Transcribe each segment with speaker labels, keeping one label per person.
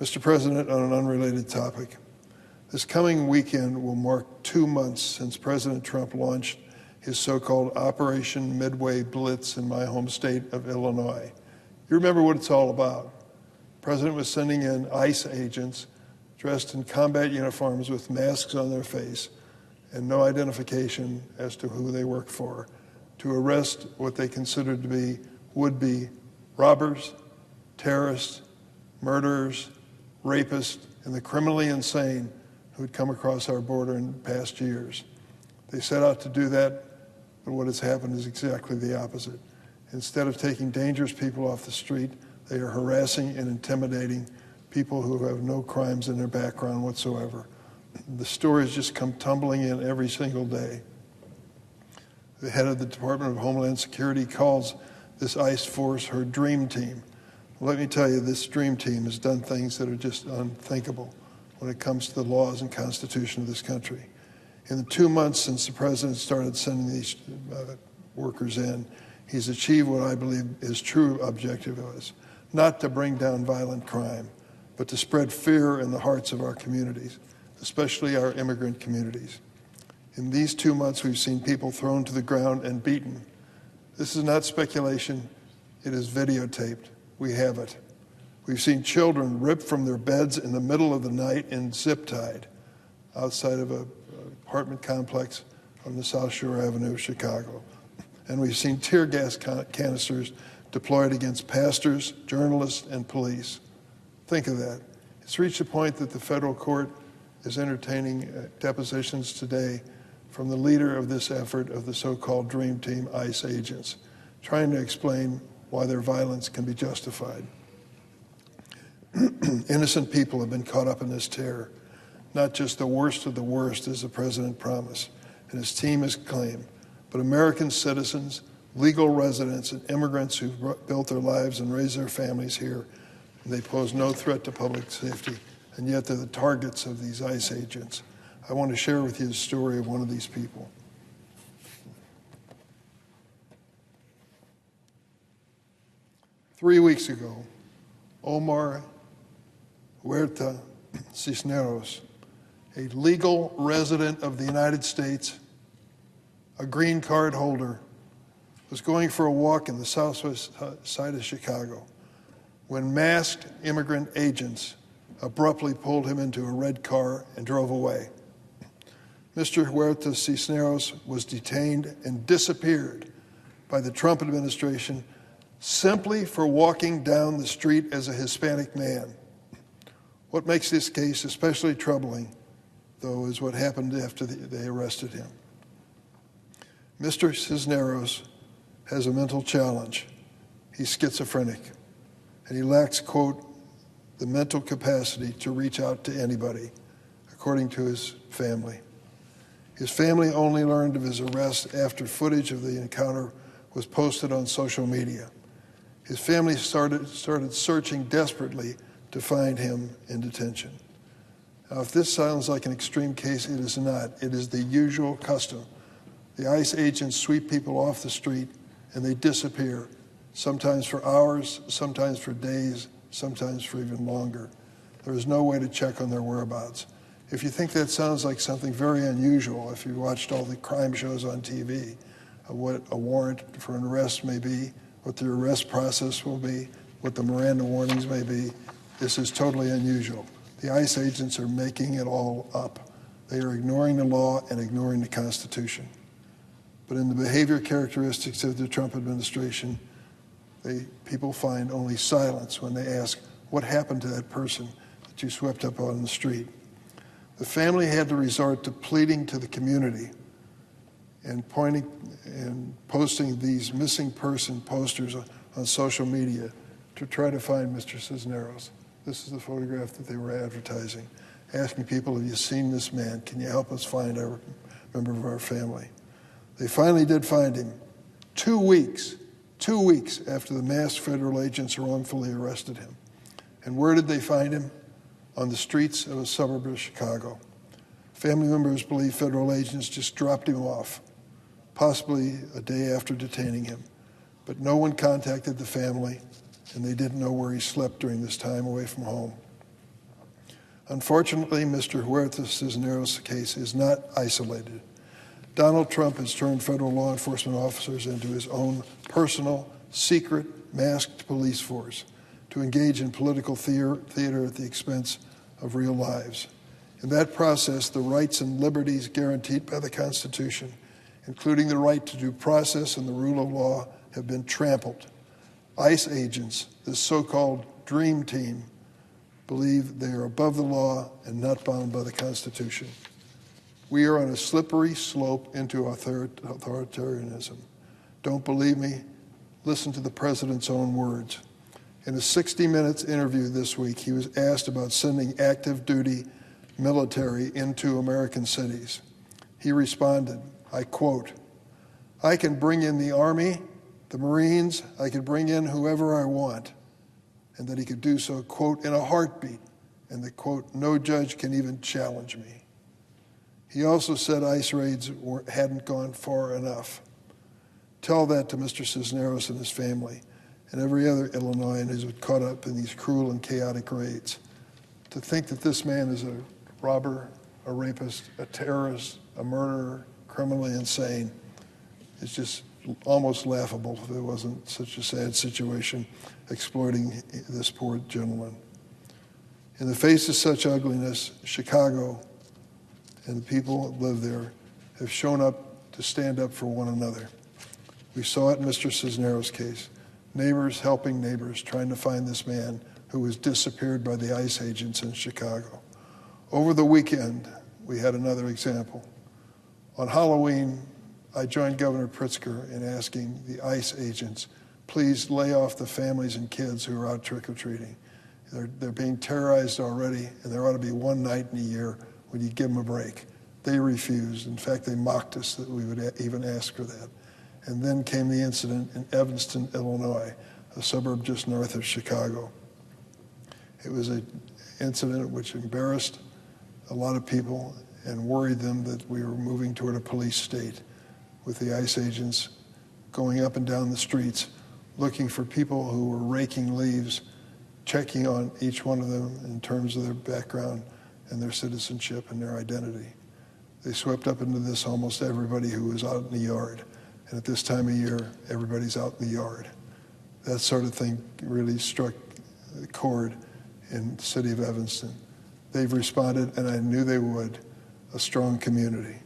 Speaker 1: Mr. President, on an unrelated topic, this coming weekend will mark 2 months since President Trump launched his so-called Operation Midway Blitz in my home state of Illinois. You remember what it's all about. The President was sending in ICE agents dressed in combat uniforms with masks on their face and no identification as to who they work for, to arrest what they considered to be would-be robbers, terrorists, murderers, rapists, and the criminally insane who had come across our border in past years. They set out to do that, but what has happened is exactly the opposite. Instead of taking dangerous people off the street, they are harassing and intimidating people who have no crimes in their background whatsoever. The stories just come tumbling in every single day. The head of the Department of Homeland Security calls this ICE force her dream team. Let me tell you, this dream team has done things that are just unthinkable when it comes to the laws and Constitution of this country. In the 2 months since the President started sending these workers in, he's achieved what I believe his true objective was, not to bring down violent crime, but to spread fear in the hearts of our communities, especially our immigrant communities. In these 2 months, we've seen people thrown to the ground and beaten. This is not speculation. It is videotaped. We have it. We've seen children ripped from their beds in the middle of the night and zip-tied outside of an apartment complex on the South Shore Avenue of Chicago. And we've seen tear gas canisters deployed against pastors, journalists, and police. Think of that. It's reached a point that the federal court is entertaining depositions today from the leader of this effort of the so-called Dream Team ICE agents, trying to explain why their violence can be justified. Innocent people have been caught up in this terror, not just the worst of the worst, as the President promised, and his team has claimed, but American citizens, legal residents, and immigrants who've built their lives and raised their families here, and they pose no threat to public safety, and yet they're the targets of these ICE agents. I want to share with you the story of one of these people. Three weeks ago, Omar Cisneros, a legal resident of the United States, a green card holder, was going for a walk in the southwest side of Chicago when masked immigrant agents abruptly pulled him into a red car and drove away. Mr. Cisneros was detained and disappeared by the Trump administration simply for walking down the street as a Hispanic man. What makes this case especially troubling, though, is what happened after they arrested him. Mr. Cisneros has a mental challenge. He's schizophrenic, and he lacks, quote, the mental capacity to reach out to anybody, according to his family. His family only learned of his arrest after footage of the encounter was posted on social media. His family started searching desperately to find him in detention. Now, if this sounds like an extreme case, it is not. It is the usual custom. The ICE agents sweep people off the street and they disappear, sometimes for hours, sometimes for days, sometimes for even longer. There is no way to check on their whereabouts. If you think that sounds like something very unusual, if you watched all the crime shows on TV, of what a warrant for an arrest may be, what the arrest process will be, what the Miranda warnings may be, this is totally unusual. The ICE agents are making it all up. They are ignoring the law and ignoring the Constitution. But in the behavior characteristics of the Trump administration, people find only silence when they ask, what happened to that person that you swept up on the street? The family had to resort to pleading to the community and posting these missing person posters on social media to try to find Mr. Cisneros. This is the photograph that they were advertising, asking people, have you seen this man? Can you help us find a member of our family? They finally did find him 2 weeks after the masked federal agents wrongfully arrested him. And where did they find him? On the streets of a suburb of Chicago. Family members believe federal agents just dropped him off, possibly a day after detaining him. But no one contacted the family, and they didn't know where he slept during this time away from home. Unfortunately, Mr. Huerta Cisneros' case is not isolated. Donald Trump has turned federal law enforcement officers into his own personal, secret, masked police force to engage in political theater at the expense of real lives. In that process, the rights and liberties guaranteed by the Constitution, including the right to due process and the rule of law, have been trampled. ICE agents, this so-called dream team, believe they are above the law and not bound by the Constitution. We are on a slippery slope into authoritarianism. Don't believe me? Listen to the president's own words. In a 60 Minutes interview this week, he was asked about sending active duty military into American cities. He responded, I quote, "I can bring in the Army, the Marines, I could bring in whoever I want," and that he could do so, quote, "in a heartbeat," and that, quote, "no judge can even challenge me." He also said ICE raids hadn't gone far enough. Tell that to Mr. Cisneros and his family and every other Illinoisan who's caught up in these cruel and chaotic raids. To think that this man is a robber, a rapist, a terrorist, a murderer, criminally insane, is just almost laughable if it wasn't such a sad situation exploiting this poor gentleman. In the face of such ugliness, Chicago and the people that live there have shown up to stand up for one another. We saw it in Mr. Cisneros' case. Neighbors helping neighbors, trying to find this man who was disappeared by the ICE agents in Chicago. Over the weekend, we had another example. On Halloween, I joined Governor Pritzker in asking the ICE agents, please lay off the families and kids who are out trick-or-treating. They're being terrorized already, and there ought to be one night in a year when you give them a break. They refused. In fact, they mocked us that we would even ask for that. And then came the incident in Evanston, Illinois, a suburb just north of Chicago. It was an incident which embarrassed a lot of people and worried them that we were moving toward a police state, with the ICE agents going up and down the streets looking for people who were raking leaves, checking on each one of them in terms of their background and their citizenship and their identity. They swept up into this almost everybody who was out in the yard. And at this time of year, everybody's out in the yard. That sort of thing really struck a chord in the city of Evanston. They've responded, and I knew they would, a strong community.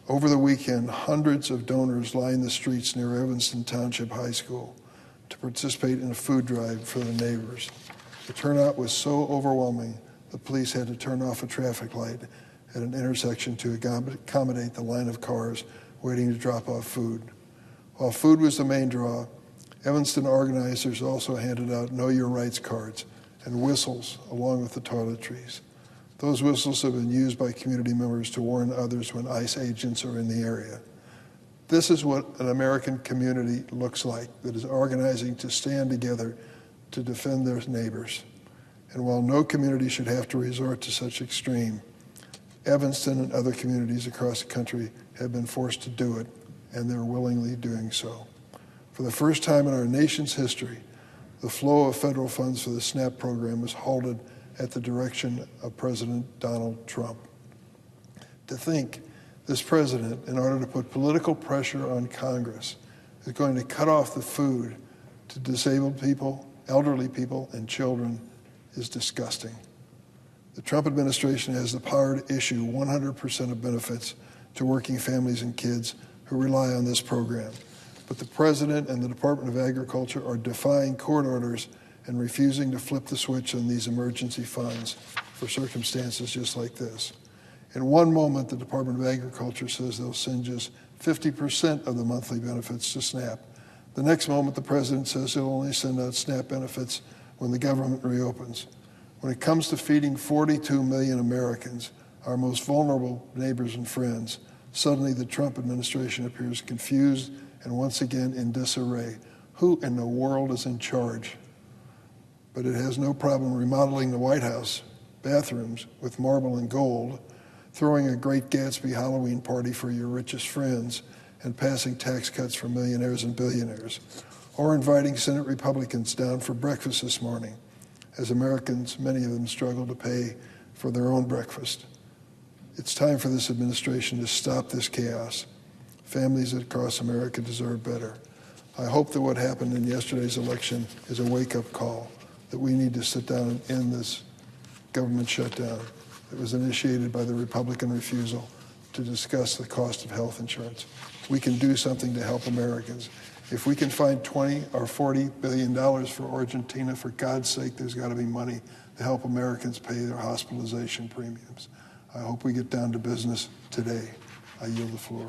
Speaker 1: Over the weekend, hundreds of donors lined the streets near Evanston Township High School to participate in a food drive for the neighbors. The turnout was so overwhelming, the police had to turn off a traffic light at an intersection to accommodate the line of cars waiting to drop off food. While food was the main draw, Evanston organizers also handed out Know Your Rights cards and whistles along with the toiletries. Those whistles have been used by community members to warn others when ICE agents are in the area. This is what an American community looks like that is organizing to stand together to defend their neighbors. And while no community should have to resort to such extreme, Evanston and other communities across the country have been forced to do it, and they're willingly doing so. For the first time in our nation's history, the flow of federal funds for the SNAP program is halted at the direction of President Donald Trump. To think this president, in order to put political pressure on Congress, is going to cut off the food to disabled people, elderly people, and children is disgusting. The Trump administration has the power to issue 100% of benefits to working families and kids who rely on this program. But the president and the Department of Agriculture are defying court orders and refusing to flip the switch on these emergency funds for circumstances just like this. In one moment, the Department of Agriculture says they'll send just 50% of the monthly benefits to SNAP. The next moment, the president says he'll only send out SNAP benefits when the government reopens. When it comes to feeding 42 million Americans, our most vulnerable neighbors and friends, suddenly the Trump administration appears confused and once again in disarray. Who in the world is in charge? But it has no problem remodeling the White House bathrooms with marble and gold, throwing a Great Gatsby Halloween party for your richest friends, and passing tax cuts for millionaires and billionaires, or inviting Senate Republicans down for breakfast this morning, as Americans, many of them, struggle to pay for their own breakfast. It's time for this administration to stop this chaos. Families across America deserve better. I hope that what happened in yesterday's election is a wake-up call, that we need to sit down and end this government shutdown that was initiated by the Republican refusal to discuss the cost of health insurance. We can do something to help Americans. If we can find $20 or $40 billion for Argentina, for God's sake, there's got to be money to help Americans pay their hospitalization premiums. I hope we get down to business today. I yield the floor.